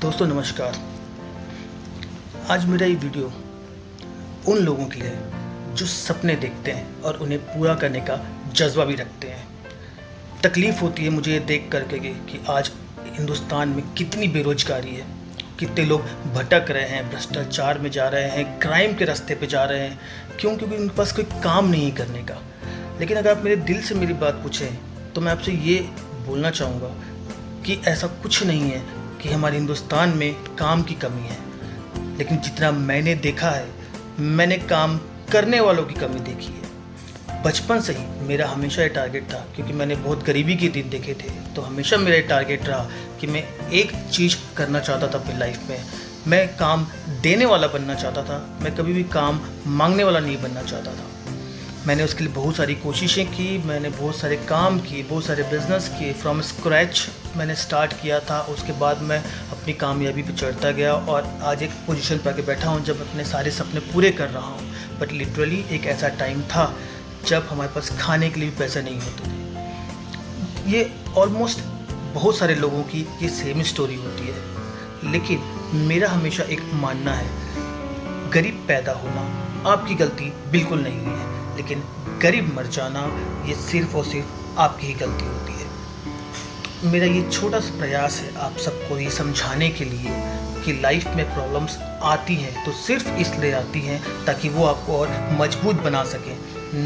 दोस्तों नमस्कार। आज मेरा ये वीडियो उन लोगों के लिए है जो सपने देखते हैं और उन्हें पूरा करने का जज्बा भी रखते हैं। तकलीफ़ होती है मुझे ये देख करके कि आज हिंदुस्तान में कितनी बेरोजगारी है, कितने लोग भटक रहे हैं, भ्रष्टाचार में जा रहे हैं, क्राइम के रास्ते पे जा रहे हैं। क्योंकि उनके पास कोई काम नहीं करने का। लेकिन अगर आप मेरे दिल से मेरी बात पूछें तो मैं आपसे ये बोलना चाहूँगा कि ऐसा कुछ नहीं है कि हमारे हिंदुस्तान में काम की कमी है। लेकिन जितना मैंने देखा है, मैंने काम करने वालों की कमी देखी है। बचपन से ही मेरा हमेशा ये टारगेट था, क्योंकि मैंने बहुत गरीबी के दिन देखे थे, तो हमेशा मेरा ये टारगेट रहा कि मैं एक चीज़ करना चाहता था अपनी लाइफ में। मैं काम देने वाला बनना चाहता था, मैं कभी भी काम मांगने वाला नहीं बनना चाहता था। मैंने उसके लिए बहुत सारी कोशिशें की, मैंने बहुत सारे काम किए, बहुत सारे बिज़नेस किए, फ्रॉम स्क्रैच मैंने स्टार्ट किया था। उसके बाद मैं अपनी कामयाबी पे चढ़ता गया और आज एक पोजीशन पर आके बैठा हूँ जब अपने सारे सपने पूरे कर रहा हूँ। बट लिटरली एक ऐसा टाइम था जब हमारे पास खाने के लिए भी पैसे नहीं होते थे। ये ऑलमोस्ट बहुत सारे लोगों की ये सेम स्टोरी होती है। लेकिन मेरा हमेशा एक मानना है, गरीब पैदा होना आपकी गलती बिल्कुल नहीं है, लेकिन गरीब मर जाना ये सिर्फ़ और सिर्फ आपकी ही गलती होती है। मेरा ये छोटा सा प्रयास है आप सबको ये समझाने के लिए कि लाइफ में प्रॉब्लम्स आती हैं तो सिर्फ इसलिए आती हैं ताकि वो आपको और मजबूत बना सकें,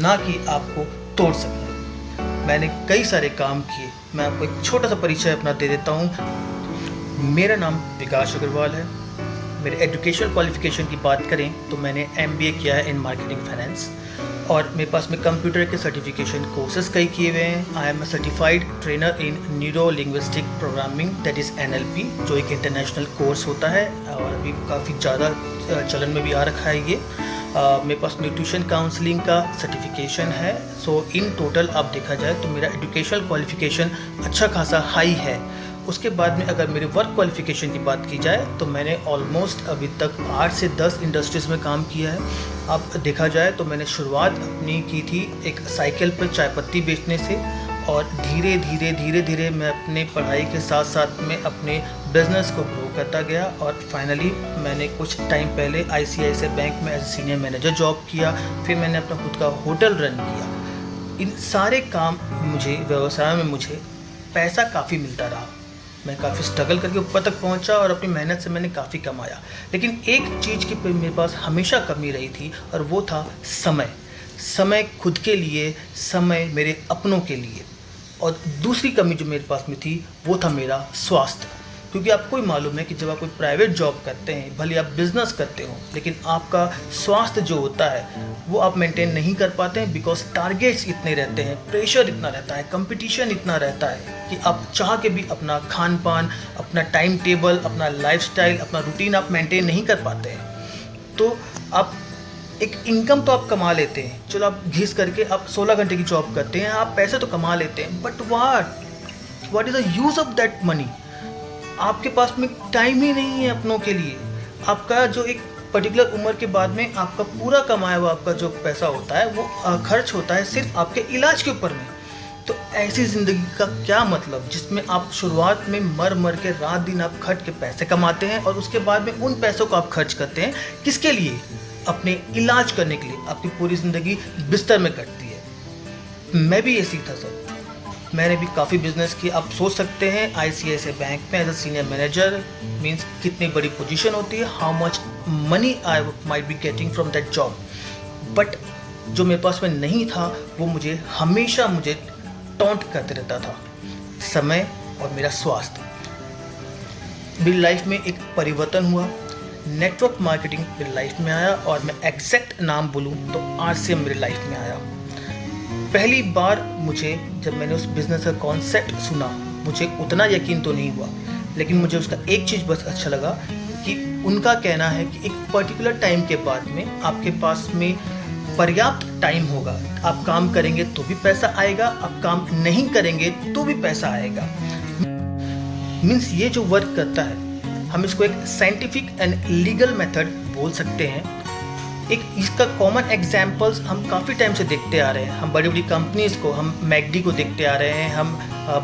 ना कि आपको तोड़ सकें। मैंने कई सारे काम किए। मैं आपको एक छोटा सा परिचय अपना दे देता हूँ। मेरा नाम विकास अग्रवाल है। मेरे एजुकेशन क्वालिफिकेशन की बात करें तो मैंने MBA किया है इन मार्केटिंग फाइनेंस, और मेरे पास में कंप्यूटर के सर्टिफिकेशन कोर्सेज कई किए हुए हैं। I am a certified trainer in neuro linguistic programming, that is NLP, जो एक इंटरनेशनल कोर्स होता है और अभी काफ़ी ज़्यादा चलन में भी आ रखा है ये। मेरे पास न्यूट्रिशन काउंसलिंग का सर्टिफिकेशन है। सो इन टोटल आप देखा जाए तो मेरा एजुकेशनल क्वालिफिकेशन अच्छा खासा हाई है। उसके बाद में अगर मेरे वर्क क्वालिफिकेशन की बात की जाए तो मैंने ऑलमोस्ट अभी तक 8 से 10 इंडस्ट्रीज़ में काम किया है। अब देखा जाए तो मैंने शुरुआत अपनी की थी एक साइकिल पर चाय पत्ती बेचने से, और धीरे धीरे मैं अपने पढ़ाई के साथ साथ में अपने बिज़नेस को ग्रो करता गया, और फाइनली मैंने कुछ टाइम पहले ICICI बैंक में एज सीनियर मैनेजर जॉब किया। फिर मैंने अपना खुद का होटल रन किया। इन सारे काम व्यवसाय में मुझे पैसा काफ़ी मिलता रहा। मैं काफ़ी स्ट्रगल करके ऊपर तक पहुंचा और अपनी मेहनत से मैंने काफ़ी कमाया। लेकिन एक चीज़ की मेरे पास हमेशा कमी रही थी, और वो था समय खुद के लिए, समय मेरे अपनों के लिए। और दूसरी कमी जो मेरे पास में थी वो था मेरा स्वास्थ्य। क्योंकि आपको ही मालूम है कि जब आप कोई प्राइवेट जॉब करते हैं, भले आप बिज़नेस करते हो, लेकिन आपका स्वास्थ्य जो होता है वो आप मेंटेन नहीं कर पाते हैं, बिकॉज टारगेट्स इतने रहते हैं, प्रेशर इतना रहता है, कंपटीशन इतना रहता है कि आप चाह के भी अपना खान पान, अपना टाइम टेबल, अपना लाइफस्टाइल, अपना रूटीन आप मेंटेन नहीं कर पाते हैं। तो आप एक इनकम तो आप कमा लेते हैं, चलो आप घिस करके आप 16 घंटे की जॉब करते हैं, आप पैसे तो कमा लेते हैं, but what is the use of that money? आपके पास में टाइम ही नहीं है अपनों के लिए। आपका जो एक पर्टिकुलर उम्र के बाद में आपका पूरा कमाया हुआ आपका जो पैसा होता है वो खर्च होता है सिर्फ आपके इलाज के ऊपर में। तो ऐसी ज़िंदगी का क्या मतलब, जिसमें आप शुरुआत में मर के रात दिन आप खट के पैसे कमाते हैं, और उसके बाद में उन पैसों को आप खर्च करते हैं किसके लिए? अपने इलाज करने के लिए। आपकी पूरी ज़िंदगी बिस्तर में कटती है। मैं भी ऐसी था सर। मैंने भी काफ़ी बिजनेस किए। आप सोच सकते हैं ICICI बैंक में as a senior manager means कितनी बड़ी पोजीशन होती है, how much money I might be getting from that job. But जो मेरे पास में नहीं था वो हमेशा मुझे टॉन्ट करते रहता था, समय और मेरा स्वास्थ्य। मेरी लाइफ में एक परिवर्तन हुआ। नेटवर्क मार्केटिंग मेरी लाइफ में आया, और मैं एग्जैक्ट नाम बोलूँ तो RCM मेरी लाइफ में आया। पहली बार जब मैंने उस बिज़नेस का कॉन्सेप्ट सुना, मुझे उतना यकीन तो नहीं हुआ, लेकिन मुझे उसका एक चीज़ बस अच्छा लगा कि उनका कहना है कि एक पर्टिकुलर टाइम के बाद में आपके पास में पर्याप्त टाइम होगा। आप काम करेंगे तो भी पैसा आएगा, आप काम नहीं करेंगे तो भी पैसा आएगा। मीन्स ये जो वर्क करता है, हम इसको एक साइंटिफिक एंड लीगल मेथड बोल सकते हैं। एक इसका कॉमन एग्जांपल्स हम काफ़ी टाइम से देखते आ रहे हैं। हम बड़ी बड़ी कंपनीज़ को, हम मैकडी को देखते आ रहे हैं, हम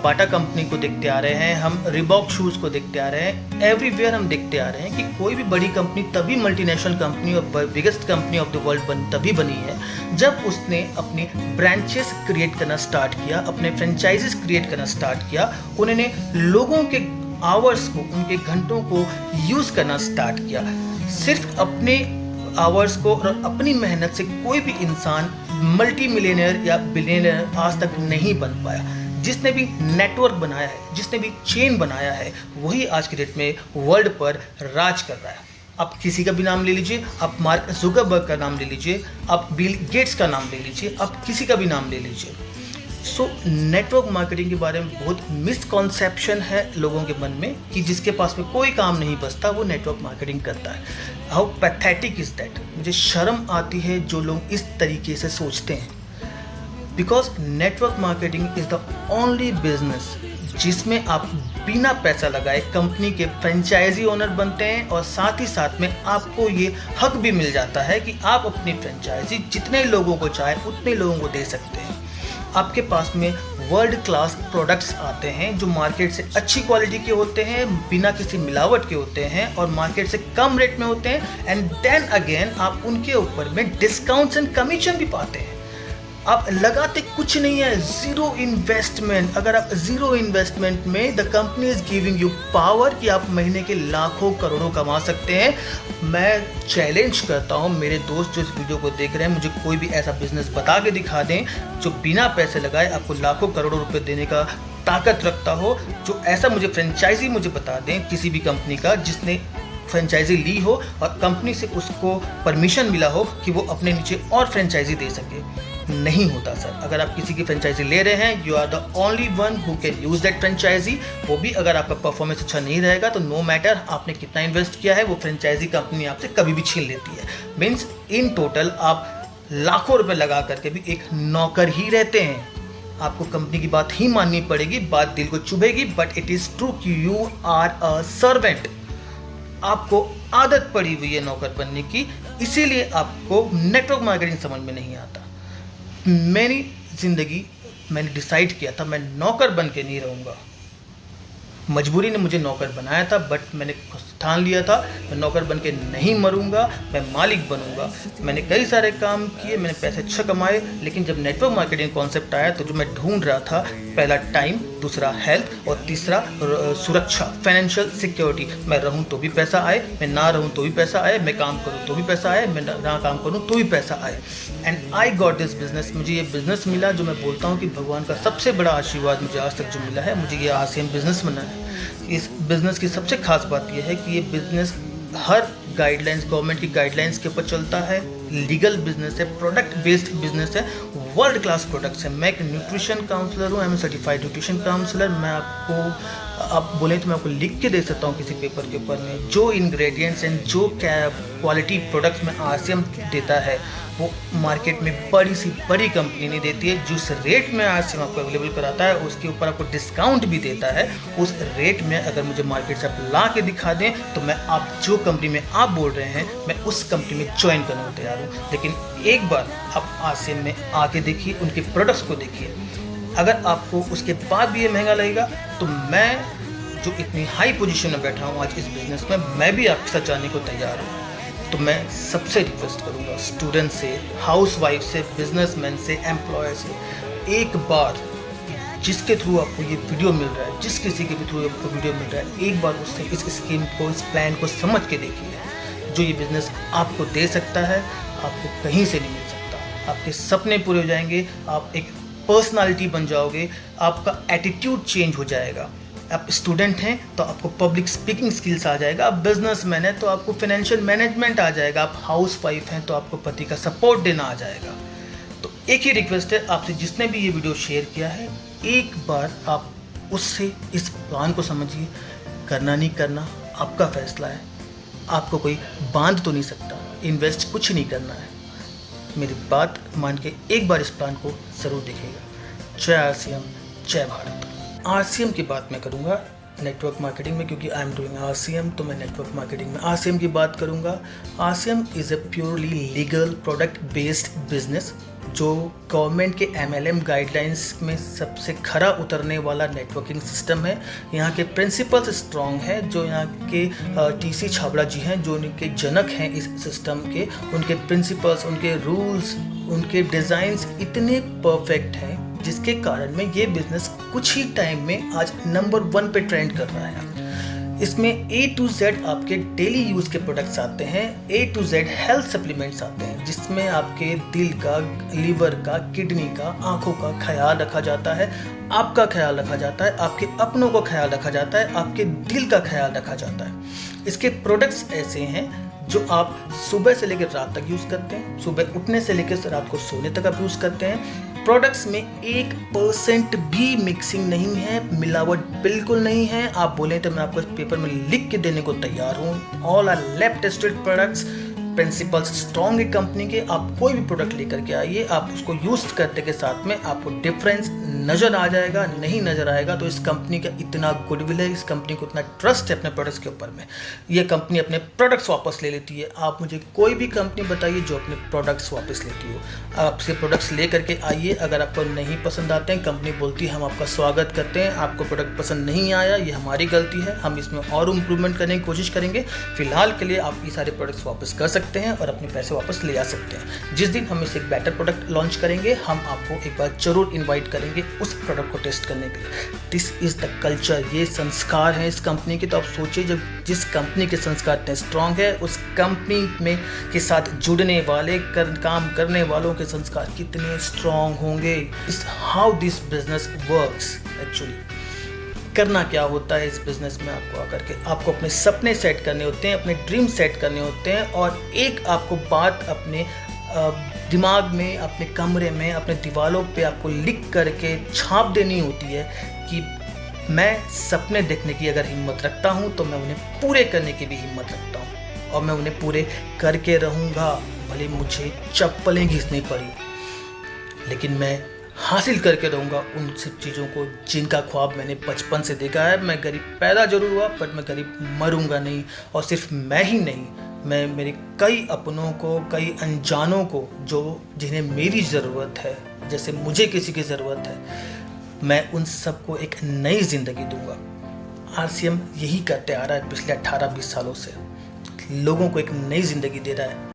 बाटा कंपनी को देखते आ रहे हैं, हम रिबॉक शूज़ को देखते आ रहे हैं। एवरीवेयर हम देखते आ रहे हैं कि कोई भी बड़ी कंपनी तभी मल्टीनेशनल कंपनी और biggest company of the world तभी बनी है जब उसने अपनी ब्रांचेस क्रिएट करना स्टार्ट किया, अपने फ्रेंचाइजेस क्रिएट करना स्टार्ट किया। उन्होंने लोगों के आवर्स को, उनके घंटों को यूज़ करना स्टार्ट किया। सिर्फ अपने आवर्स को और अपनी मेहनत से कोई भी इंसान मल्टी मिलियनियर या बिलियनियर आज तक नहीं बन पाया। जिसने भी नेटवर्क बनाया है, जिसने भी चेन बनाया है, वही आज के डेट में वर्ल्ड पर राज कर रहा है। आप किसी का भी नाम ले लीजिए, आप मार्क जुकरबर्ग का नाम ले लीजिए, आप बिल गेट्स का नाम ले लीजिए, आप किसी का भी नाम ले लीजिए। सो नेटवर्क मार्केटिंग के बारे में बहुत मिसकॉन्सेप्शन है लोगों के मन में कि जिसके पास में कोई काम नहीं बचता वो नेटवर्क मार्केटिंग करता है। How pathetic is that. मुझे शर्म आती है जो लोग इस तरीके से सोचते हैं, because network marketing is the only business जिसमें आप बिना पैसा लगाए कंपनी के फ्रेंचाइजी ओनर बनते हैं और साथ ही साथ में आपको ये हक भी मिल जाता है कि आप अपनी फ्रेंचाइजी जितने लोगों को चाहे उतने लोगों को दे सकते हैं। आपके पास में वर्ल्ड क्लास प्रोडक्ट्स आते हैं जो मार्केट से अच्छी क्वालिटी के होते हैं, बिना किसी मिलावट के होते हैं और मार्केट से कम रेट में होते हैं। एंड देन अगेन आप उनके ऊपर में डिस्काउंट्स एंड कमीशन भी पाते हैं। आप लगाते कुछ नहीं है, ज़ीरो इन्वेस्टमेंट। अगर आप ज़ीरो इन्वेस्टमेंट में the company is giving you power कि आप महीने के लाखों करोड़ों कमा सकते हैं। मैं चैलेंज करता हूं मेरे दोस्त जो इस वीडियो को देख रहे हैं, मुझे कोई भी ऐसा बिजनेस बता के दिखा दें जो बिना पैसे लगाए आपको लाखों करोड़ों रुपए देने का ताकत रखता हो। जो ऐसा मुझे फ्रेंचाइजी मुझे बता दें किसी भी कंपनी का जिसने फ्रेंचाइजी ली हो और कंपनी से उसको परमिशन मिला हो कि वो अपने नीचे और फ्रेंचाइजी दे सके। नहीं होता सर। अगर आप किसी की फ्रेंचाइजी ले रहे हैं, you are the only one who can use that franchisee. वो भी अगर आपका परफॉर्मेंस अच्छा नहीं रहेगा तो नो मैटर आपने कितना इन्वेस्ट किया है, वो फ्रेंचाइजी कंपनी आपसे कभी भी छीन लेती है। मीन्स इन टोटल आप लाखों रुपए लगा करके भी एक नौकर ही रहते हैं। आपको कंपनी की बात ही माननी पड़ेगी, बात दिल को चुभेगी, बट इट इज़ ट्रू कि यू आर अ सर्वेंट। आपको आदत पड़ी हुई है नौकर बनने की, इसीलिए आपको नेटवर्क मार्केटिंग समझ में नहीं आता। मेरी ज़िंदगी मैंने डिसाइड किया था मैं नौकर बन के नहीं रहूँगा। मजबूरी ने मुझे नौकर बनाया था, बट मैंने ठान लिया था मैं नौकर बन के नहीं मरूंगा, मैं मालिक बनूंगा। मैंने कई सारे काम किए, मैंने पैसे अच्छा कमाए, लेकिन जब नेटवर्क मार्केटिंग कॉन्सेप्ट आया तो जो मैं ढूंढ रहा था, पहला टाइम, दूसरा हेल्थ और तीसरा सुरक्षा, फाइनेंशियल सिक्योरिटी। मैं रहूं तो भी पैसा आए, मैं ना रहूं तो भी पैसा आए, मैं काम करूं तो भी पैसा आए, मैं ना काम करूं तो भी पैसा आए। And I got this business. मुझे ये बिज़नेस मिला जो मैं बोलता हूँ कि भगवान का सबसे बड़ा आशीर्वाद मुझे आज तक जो मिला है, मुझे ये आसियन बिजनेस बना है। इस बिज़नेस की सबसे खास बात यह है कि ये बिज़नेस हर गाइडलाइंस, गवर्नमेंट की गाइडलाइंस के ऊपर चलता है। लीगल बिजनेस है, प्रोडक्ट बेस्ड बिजनेस है, वर्ल्ड क्लास प्रोडक्ट्स है। मैं एक न्यूट्रिशन काउंसलर हूँ, I am certified nutrition counsellor. मैं आपको, आप बोले तो मैं आपको लिख के दे सकता हूँ किसी पेपर के ऊपर में जो इंग्रेडिएंट्स एंड जो क्या क्वालिटी प्रोडक्ट्स में आरसीएम देता है वो मार्केट में बड़ी सी बड़ी कंपनी नहीं देती है। जिस रेट में आरसीएम आपको अवेलेबल कराता है उसके ऊपर आपको डिस्काउंट भी देता है। उस रेट में अगर मुझे मार्केट से आप ला के दिखा दें तो मैं आप जो कंपनी में आप बोल रहे हैं मैं उस कंपनी में ज्वाइन करने को तैयार हूँ। लेकिन एक बार आप आरसीएम में आके देखिए, उनके प्रोडक्ट्स को देखिए। अगर आपको उसके बाद भी ये महंगा लगेगा तो मैं जो इतनी हाई पोजीशन में बैठा हूँ आज इस बिज़नेस में, मैं भी आपके साथ जाने को तैयार हूँ। तो मैं सबसे रिक्वेस्ट करूँगा, स्टूडेंट से, हाउसवाइफ से, बिजनेसमैन से, एम्प्लॉयर से, एक बार जिसके थ्रू आपको ये वीडियो मिल रहा है, जिस किसी के भी थ्रू आपको वीडियो मिल रहा है, एक बार उससे इस स्कीम को, इस प्लान को समझ के देखिए। जो ये बिज़नेस आपको दे सकता है, आपको कहीं से नहीं मिल सकता। आपके सपने पूरे हो जाएंगे, आप एक पर्सनालिटी बन जाओगे, आपका एटीट्यूड चेंज हो जाएगा। आप स्टूडेंट हैं तो आपको पब्लिक स्पीकिंग स्किल्स आ जाएगा, आप बिजनेसमैन हैं तो आपको फाइनेंशियल मैनेजमेंट आ जाएगा, आप हाउसवाइफ हैं तो आपको पति का सपोर्ट देना आ जाएगा। तो एक ही रिक्वेस्ट है आपसे, जिसने भी ये वीडियो शेयर किया है, एक बार आप उससे इस प्लान को समझिए। करना नहीं करना आपका फैसला है, आपको कोई बांध तो नहीं सकता, इन्वेस्ट कुछ नहीं करना है। मेरी बात मान के एक बार इस प्लान को ज़रूर देखिएगा। जय आरसीएम, जय भारत। आरसीएम की बात मैं करूँगा, नेटवर्क मार्केटिंग में, क्योंकि आई एम डूइंग आरसीएम, तो मैं नेटवर्क मार्केटिंग में आरसीएम की बात करूँगा। RCM is a purely legal product based business जो गवर्नमेंट के एमएलएम गाइडलाइंस में सबसे खरा उतरने वाला नेटवर्किंग सिस्टम है। यहाँ के प्रिंसिपल्स स्ट्रॉन्ग हैं, जो यहाँ के टीसी छाबड़ा जी हैं, जो उनके जनक हैं इस सिस्टम के। उनके प्रिंसिपल्स, उनके रूल्स, उनके डिज़ाइंस इतने परफेक्ट हैं जिसके कारण में ये बिज़नेस कुछ ही टाइम में आज नंबर 1 पे ट्रेंड कर रहा है। इसमें A to Z आपके डेली यूज़ के प्रोडक्ट्स आते हैं, A to Z health supplements आते हैं, जिसमें आपके दिल का, लीवर का, किडनी का, आँखों का ख्याल रखा जाता है, आपका ख्याल रखा जाता है, आपके अपनों का ख्याल रखा जाता है, आपके दिल का ख्याल रखा जाता है। इसके प्रोडक्ट्स ऐसे हैं जो आप सुबह से लेकर रात तक यूज़ करते हैं, सुबह उठने से लेकर रात को सोने तक आप यूज़ करते हैं। प्रोडक्ट्स में 1% भी मिक्सिंग नहीं है, मिलावट बिल्कुल नहीं है। आप बोलें तो मैं आपको इस पेपर में लिख के देने को तैयार हूँ। All are lab tested products, principles strong है कंपनी के। आप कोई भी प्रोडक्ट लेकर के आइए, आप उसको यूज करने के साथ में आपको डिफरेंस नज़र आ जाएगा। नहीं नज़र आएगा तो इस कंपनी का इतना गुडविल है, इस कंपनी को इतना ट्रस्ट है अपने प्रोडक्ट्स के ऊपर में, ये कंपनी अपने प्रोडक्ट्स वापस ले लेती है। आप मुझे कोई भी कंपनी बताइए जो अपने प्रोडक्ट्स वापस लेती हो। आप आपसे प्रोडक्ट्स ले करके आइए, अगर आपको नहीं पसंद आते हैं, कंपनी बोलती है हम आपका स्वागत करते हैं। आपको प्रोडक्ट पसंद नहीं आया, ये हमारी गलती है, हम इसमें और इम्प्रूवमेंट करने की कोशिश करेंगे। फिलहाल के लिए आप ये सारे प्रोडक्ट्स वापस कर सकते हैं और अपने पैसे वापस ले आ सकते हैं। जिस दिन हम इसे एक बेटर प्रोडक्ट लॉन्च करेंगे, हम आपको एक बार जरूर इनवाइट करेंगे उस प्रोडक्ट को टेस्ट करने के लिए। दिस इज़ द कल्चर, ये संस्कार है इस कंपनी के। तो आप सोचिए, जब जिस कंपनी के संस्कार इतने स्ट्रांग है, उस कंपनी में के साथ जुड़ने वाले, काम करने वालों के संस्कार कितने स्ट्रांग होंगे। इस how this business works actually. करना क्या होता है इस बिज़नेस में, आपको आकर के आपको अपने सपने सेट करने होते हैं, अपने ड्रीम सेट करने होते हैं, और एक आपको बात अपने दिमाग में, अपने कमरे में, अपने दीवारों पे आपको लिख करके छाप देनी होती है कि मैं सपने देखने की अगर हिम्मत रखता हूँ तो मैं उन्हें पूरे करने की भी हिम्मत रखता हूँ, और मैं उन्हें पूरे करके रहूँगा, भले मुझे चप्पलें घिसनी पड़ी, लेकिन मैं हासिल करके रहूँगा उन सब चीज़ों को जिनका ख्वाब मैंने बचपन से देखा है। मैं गरीब पैदा जरूर हुआ, पर मैं गरीब मरूंगा नहीं। और सिर्फ मैं ही नहीं, मैं मेरे कई अपनों को, कई अनजानों को, जो जिन्हें मेरी ज़रूरत है, जैसे मुझे किसी की ज़रूरत है, मैं उन सबको एक नई ज़िंदगी दूंगा। आरसीएम यही करते आ रहा है पिछले 18-20 सालों से, लोगों को एक नई ज़िंदगी दे रहा है।